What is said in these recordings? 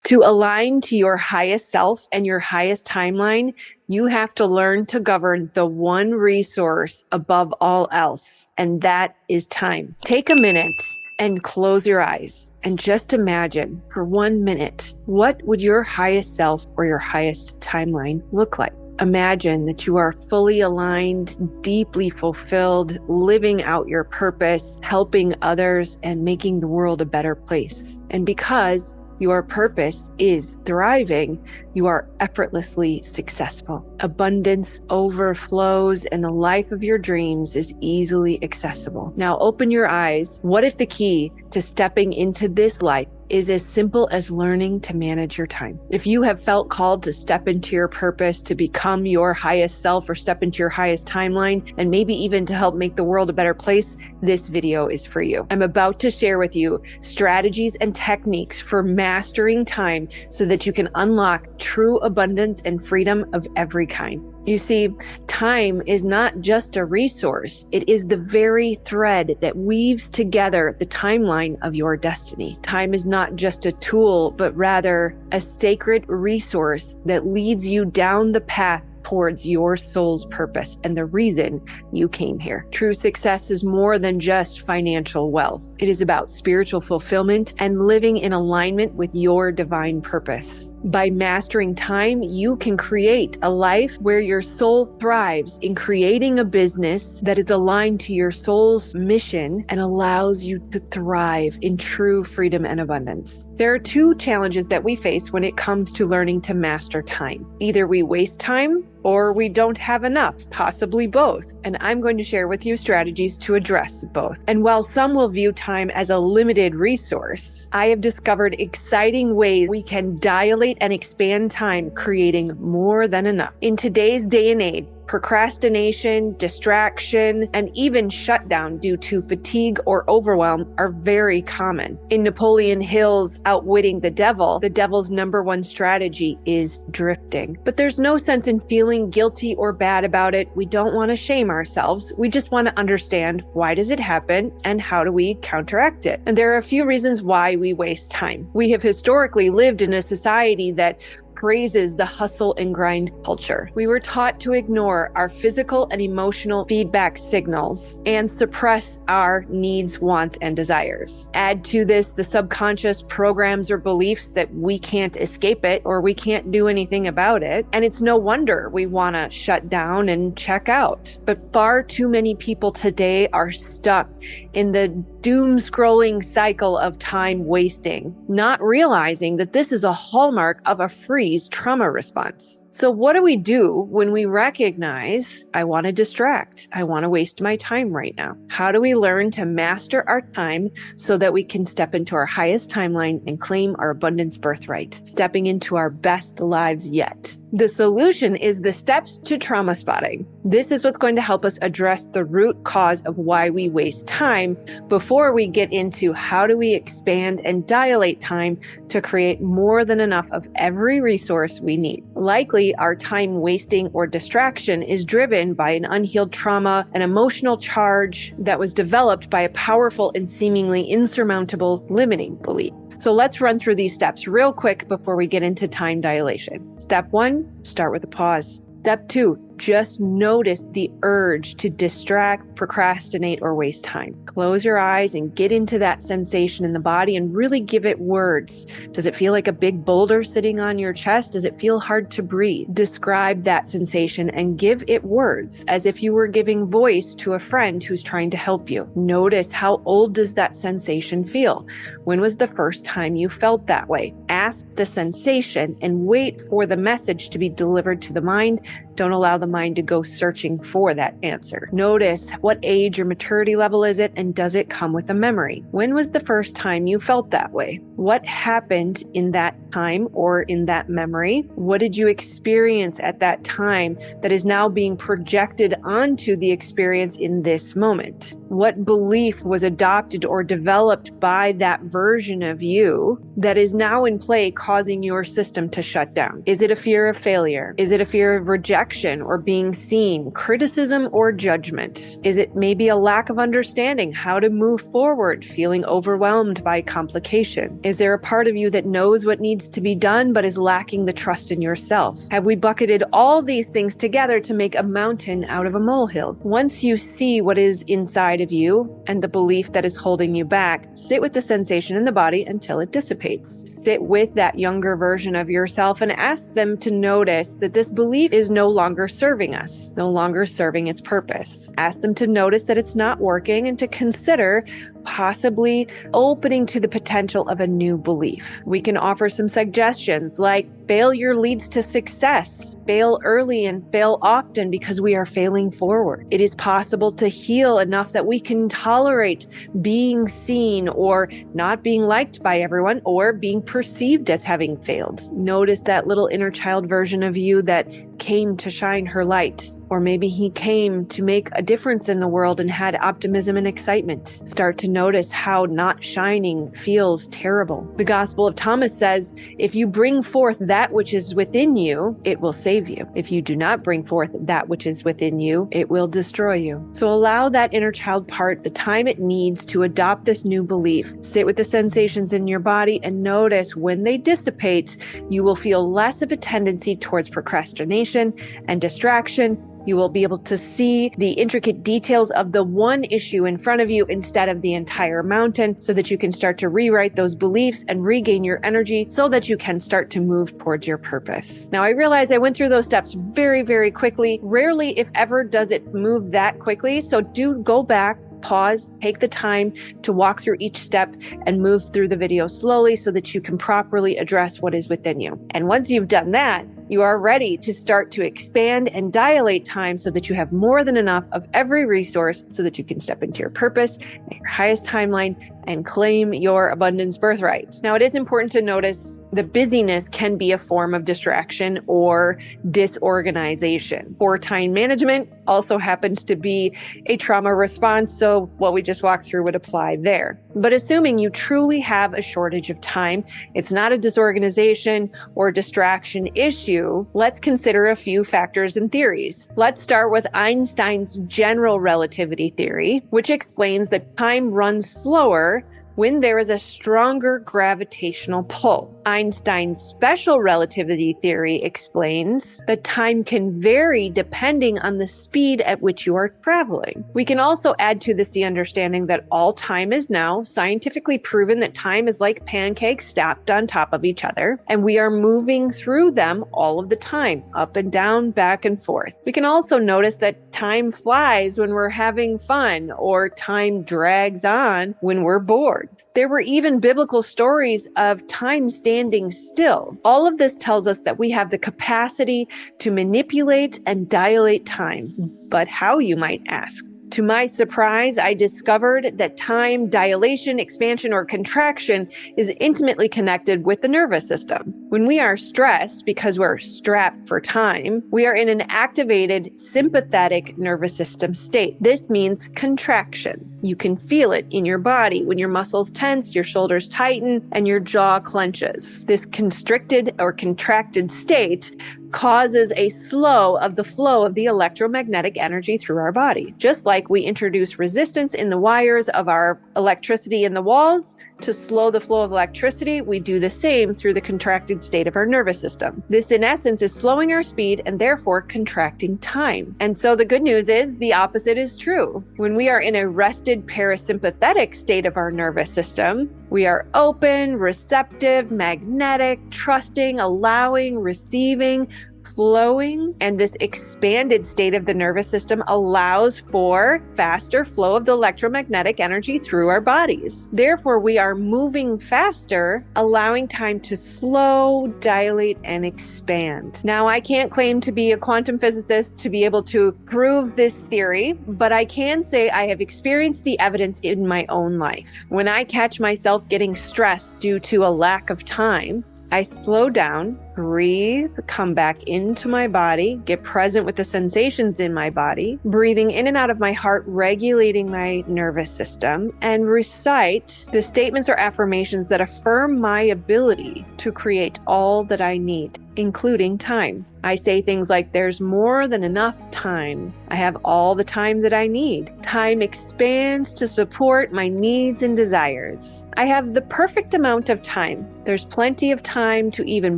To align to your highest self and your highest timeline, you have to learn to govern the one resource above all else, and that is time. Take a minute and close your eyes and just imagine for 1 minute, what would your highest self or your highest timeline look like? Imagine that you are fully aligned, deeply fulfilled, living out your purpose, helping others, and making the world a better place. And because your purpose is thriving, you are effortlessly successful. Abundance overflows and the life of your dreams is easily accessible. Now open your eyes. What if the key to stepping into this life is as simple as learning to manage your time? If you have felt called to step into your purpose, to become your highest self, or step into your highest timeline, and maybe even to help make the world a better place, this video is for you. I'm about to share with you strategies and techniques for mastering time so that you can unlock true abundance and freedom of every kind. You see, time is not just a resource. It is the very thread that weaves together the timeline of your destiny. Time is not just a tool, but rather a sacred resource that leads you down the path towards your soul's purpose and the reason you came here. True success is more than just financial wealth. It is about spiritual fulfillment and living in alignment with your divine purpose. By mastering time, you can create a life where your soul thrives in creating a business that is aligned to your soul's mission and allows you to thrive in true freedom and abundance. There are two challenges that we face when it comes to learning to master time. Either we waste time or we don't have enough, possibly both. And I'm going to share with you strategies to address both. And while some will view time as a limited resource, I have discovered exciting ways we can dilate and expand time, creating more than enough. In today's day and age, procrastination, distraction, and even shutdown due to fatigue or overwhelm are very common. In Napoleon Hill's Outwitting the devil's number one strategy is drifting. But there's no sense in feeling guilty or bad about it. We don't want to shame ourselves. We just want to understand, why does it happen and how do we counteract it? And there are a few reasons why we waste time. We have historically lived in a society that praises the hustle and grind culture. We were taught to ignore our physical and emotional feedback signals and suppress our needs, wants, and desires. Add to this the subconscious programs or beliefs that we can't escape it or we can't do anything about it. And it's no wonder we want to shut down and check out. But far too many people today are stuck in the doom scrolling cycle of time wasting, not realizing that this is a hallmark of a freeze trauma response. So what do we do when we recognize, I want to distract, I want to waste my time right now? How do we learn to master our time so that we can step into our highest timeline and claim our abundance birthright, stepping into our best lives yet? The solution is the steps to trauma spotting. This is what's going to help us address the root cause of why we waste time before we get into how do we expand and dilate time to create more than enough of every resource we need. Likely, our time wasting or distraction is driven by an unhealed trauma, an emotional charge that was developed by a powerful and seemingly insurmountable limiting belief. So let's run through these steps real quick before we get into time dilation. Step 1, start with a pause. Step 2, just notice the urge to distract, procrastinate, or waste time. Close your eyes and get into that sensation in the body and really give it words. Does it feel like a big boulder sitting on your chest? Does it feel hard to breathe? Describe that sensation and give it words as if you were giving voice to a friend who's trying to help you. Notice, how old does that sensation feel? When was the first time you felt that way? Ask the sensation and wait for the message to be delivered to the mind. Don't allow the mind to go searching for that answer. Notice, what age or maturity level is it, and does it come with a memory? When was the first time you felt that way? What happened in that time or in that memory? What did you experience at that time that is now being projected onto the experience in this moment? What belief was adopted or developed by that version of you that is now in play causing your system to shut down? Is it a fear of failure? Is it a fear of rejection rejection or being seen, criticism or judgment? Is it maybe a lack of understanding how to move forward, feeling overwhelmed by complication? Is there a part of you that knows what needs to be done but is lacking the trust in yourself? Have we bucketed all these things together to make a mountain out of a molehill? Once you see what is inside of you and the belief that is holding you back, sit with the sensation in the body until it dissipates. Sit with that younger version of yourself and ask them to notice that this belief is no longer serving us, no longer serving its purpose. Ask them to notice that it's not working and to consider possibly opening to the potential of a new belief. We can offer some suggestions like failure leads to success. Fail early and fail often because we are failing forward. It is possible to heal enough that we can tolerate being seen or not being liked by everyone or being perceived as having failed. Notice that little inner child version of you that came to shine her light. Or maybe he came to make a difference in the world and had optimism and excitement. Start to notice how not shining feels terrible. The Gospel of Thomas says, if you bring forth that which is within you, it will save you. If you do not bring forth that which is within you, it will destroy you. So allow that inner child part the time it needs to adopt this new belief. Sit with the sensations in your body and notice when they dissipate, you will feel less of a tendency towards procrastination and distraction. You will be able to see the intricate details of the one issue in front of you instead of the entire mountain so that you can start to rewrite those beliefs and regain your energy so that you can start to move towards your purpose. Now, I realize I went through those steps very, very quickly. Rarely, if ever, does it move that quickly. So do go back, pause, take the time to walk through each step and move through the video slowly so that you can properly address what is within you. And once you've done that, you are ready to start to expand and dilate time so that you have more than enough of every resource so that you can step into your purpose at your highest timeline and claim your abundance birthright. Now, it is important to notice the busyness can be a form of distraction or disorganization. Poor time management also happens to be a trauma response, so what we just walked through would apply there. But assuming you truly have a shortage of time, it's not a disorganization or distraction issue, let's consider a few factors and theories. Let's start with Einstein's general relativity theory, which explains that time runs slower when there is a stronger gravitational pull. Einstein's special relativity theory explains that time can vary depending on the speed at which you are traveling. We can also add to this the understanding that all time is now scientifically proven that time is like pancakes stacked on top of each other, and we are moving through them all of the time, up and down, back and forth. We can also notice that time flies when we're having fun, or time drags on when we're bored. There were even biblical stories of time standing still. All of this tells us that we have the capacity to manipulate and dilate time. But how, you might ask? To my surprise, I discovered that time dilation, expansion, or contraction is intimately connected with the nervous system. When we are stressed because we're strapped for time, we are in an activated sympathetic nervous system state. This means contraction. You can feel it in your body when your muscles tense, your shoulders tighten, and your jaw clenches. This constricted or contracted state causes a flow of the electromagnetic energy through our body. Just like we introduce resistance in the wires of our electricity in the walls to slow the flow of electricity, we do the same through the contracted state of our nervous system. This, in essence, is slowing our speed and therefore contracting time. And so the good news is the opposite is true. When we are in a rested parasympathetic state of our nervous system, we are open, receptive, magnetic, trusting, allowing, receiving, flowing, and this expanded state of the nervous system allows for faster flow of the electromagnetic energy through our bodies. Therefore, we are moving faster, allowing time to slow, dilate, and expand. Now, I can't claim to be a quantum physicist to be able to prove this theory, but I can say I have experienced the evidence in my own life. When I catch myself getting stressed due to a lack of time, I slow down, breathe, come back into my body, get present with the sensations in my body, breathing in and out of my heart, regulating my nervous system, and recite the statements or affirmations that affirm my ability to create all that I need. including time. I say things like, there's more than enough time. I have all the time that I need. Time expands to support my needs and desires. I have the perfect amount of time. There's plenty of time to even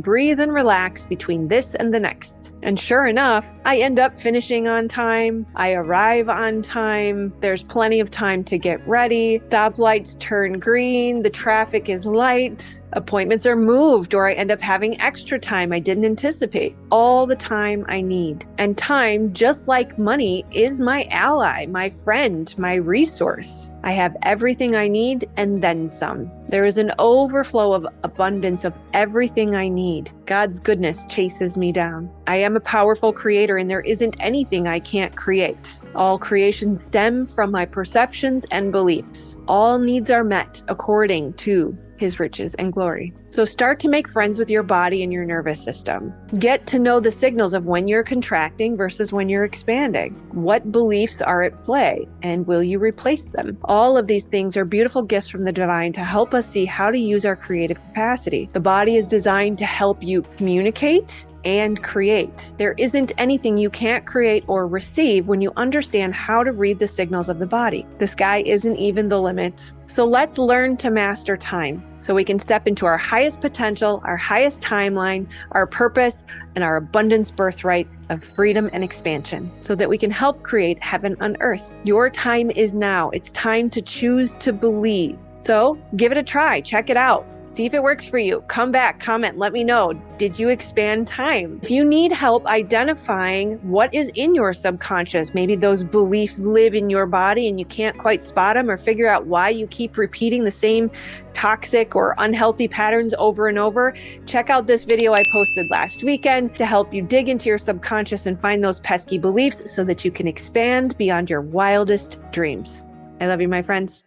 breathe and relax between this and the next. And sure enough, I end up finishing on time. I arrive on time. There's plenty of time to get ready. Stoplights turn green. The traffic is light. Appointments are moved, or I end up having extra time I didn't anticipate. All the time I need. And time, just like money, is my ally, my friend, my resource. I have everything I need and then some. There is an overflow of abundance of everything I need. God's goodness chases me down. I am a powerful creator, and there isn't anything I can't create. All creations stem from my perceptions and beliefs. All needs are met according to His riches and glory. So start to make friends with your body and your nervous system. Get to know the signals of when you're contracting versus when you're expanding. What beliefs are at play, and will you replace them? All of these things are beautiful gifts from the divine to help us see how to use our creative capacity. The body is designed to help you communicate and create. There isn't anything you can't create or receive when you understand how to read the signals of the body. The sky isn't even the limit. So let's learn to master time so we can step into our highest potential, our highest timeline, our purpose, and our abundance birthright of freedom and expansion so that we can help create heaven on earth. Your time is now. It's time to choose to believe. So give it a try. Check it out. See if it works for you. Come back, comment, let me know. Did you expand time? If you need help identifying what is in your subconscious, maybe those beliefs live in your body and you can't quite spot them or figure out why you keep repeating the same toxic or unhealthy patterns over and over, check out this video I posted last weekend to help you dig into your subconscious and find those pesky beliefs so that you can expand beyond your wildest dreams. I love you, my friends.